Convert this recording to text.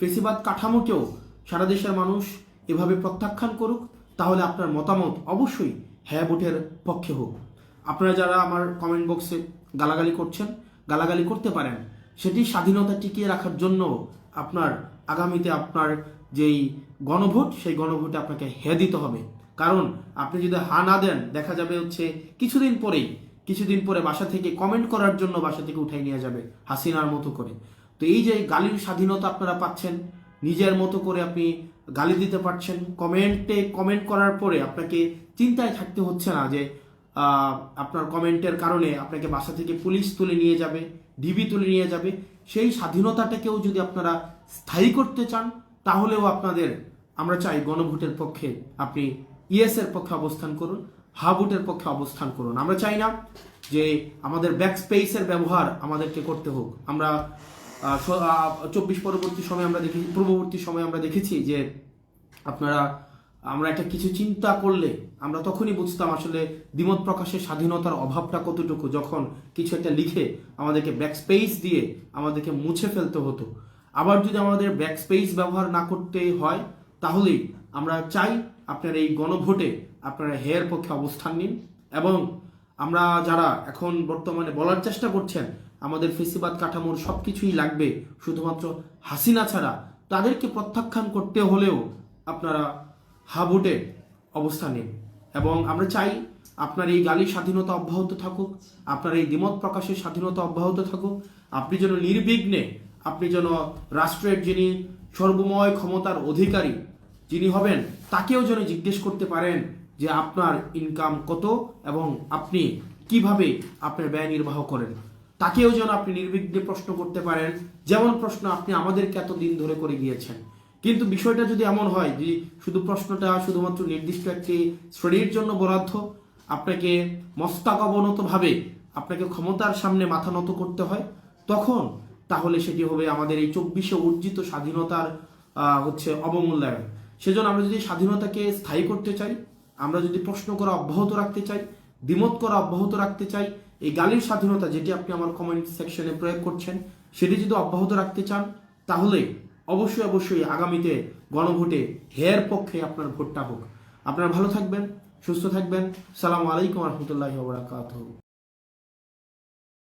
ফেসিবাদ কাঠামোকেও সারা দেশের মানুষ এভাবে প্রত্যাখ্যান করুক, তাহলে আপনার মতামত অবশ্যই হ্যাঁ ভোটের পক্ষে হোক। আপনারা যারা আমার কমেন্ট বক্সে গালাগালি করছেন, গালাগালি করতে পারেন, সেটি স্বাধীনতা টিকিয়ে রাখার জন্য আপনার আগামীতে আপনার যেই গণভোট, সেই গণভোটে আপনাকে হ্যাঁ দিতে হবে। কারণ আপনি যদি হা না দেন, দেখা যাবে হচ্ছে কিছুদিন পরে বাসা থেকে কমেন্ট করার জন্য বাসা থেকে উঠাই নিয়ে যাবে হাসিনার মতো করে। তো এই যে গালির স্বাধীনতা আপনারা পাচ্ছেন, নিজের মতো করে আপনি গালি দিতে পারছেন, কমেন্ট করার পরে আপনাকে চিন্তায় থাকতে হচ্ছে না যে আপনার কমেন্টের কারণে আপনাকে বাসা থেকে পুলিশ তুলে নিয়ে যাবে, ডিবি তুলে নিয়ে যাবে। সেই স্বাধীনতাটাকেও যদি আপনারা স্থায়ী করতে চান, তাহলেও আমরা চাই গণভোটের পক্ষে আপনি ইয়েস এর পক্ষে অবস্থান করুন, হা ভোটের পক্ষে অবস্থান করুন। আমরা চাই না যে আমাদের ব্যাক স্পেসের ব্যবহার আমাদেরকে করতে হোক। আমরা 24 পূর্ববর্তী সময় আমরা দেখেছি যে আমরা একটা কিছু চিন্তা করলে আমরা তখনই বুঝতাম আসলে দ্বিমত প্রকাশের স্বাধীনতার অভাবটা কতটুকু, যখন কিছু একটা লিখে আমাদেরকে ব্যাক স্পেস দিয়ে আমাদেরকে মুছে ফেলতে হতো। আবার যদি আমাদের ব্যাক স্পেস ব্যবহার না করতে হয়, তাহলেই আমরা চাই আপনার এই গণভোটে আপনারা হেয়ের পক্ষে অবস্থান নিন। এবং আমরা যারা এখন বর্তমানে বলার চেষ্টা করছেন আমাদের ফেসিবাদ কাঠামোর সবকিছুই লাগবে, শুধুমাত্র হাসিনা ছাড়া, তাদেরকে প্রত্যাখ্যান করতে হলেও আপনারা হা ভোটে অবস্থান নিন। এবং আমরা চাই আপনার এই গালির স্বাধীনতা অব্যাহত থাকুক, আপনার এই দ্বিমত প্রকাশের স্বাধীনতা অব্যাহত থাকুক। আপনি যেন নির্বিঘ্নে, আপনি যেন রাষ্ট্রের যিনি সর্বময় ক্ষমতার অধিকারী যিনি হবেন, তাকেও যেন জিজ্ঞেস করতে পারেন যে আপনার ইনকাম কত এবং আপনি কিভাবে আপনার ব্যয় নির্বাহ করেন। তাকেও যেন আপনি নির্বিঘ্নে প্রশ্ন করতে পারেন, যেমন প্রশ্ন আপনি আমাদেরকে এতদিন ধরে করে গিয়েছেন। কিন্তু বিষয়টা যদি এমন হয় যে প্রশ্নটা শুধুমাত্র নির্দিষ্ট একটি শ্রেণীর জন্য বরাদ্দ, আপনাকে মস্তক অবনতভাবে আপনাকে ক্ষমতার সামনে মাথা নত করতে হয়, তাহলে সেটি হবে আমাদের এই 24 অর্জিত স্বাধীনতার অবমূল্যায়ন। সেজন্য আমরা যদি স্বাধীনতাকে স্থায়ী করতে চাই, আমরা যদি প্রশ্ন করা অব্যাহত রাখতে চাই, দ্বিমত করা অব্যাহত রাখতে চাই, এই গালির স্বাধীনতা যেটি আপনি আমার কমেন্ট সেকশনে প্রয়োগ করছেন, সেটি যদি অব্যাহত রাখতে চান, তাহলে অবশ্যই আগামীতে গণভোটে হেয়ের পক্ষে আপনার ভোটটা হোক। আপনারা ভালো থাকবেন, সুস্থ থাকবেন। সালামু আলাইকুম রহমতুল্লাহি ওয়া বারাকাতুহু।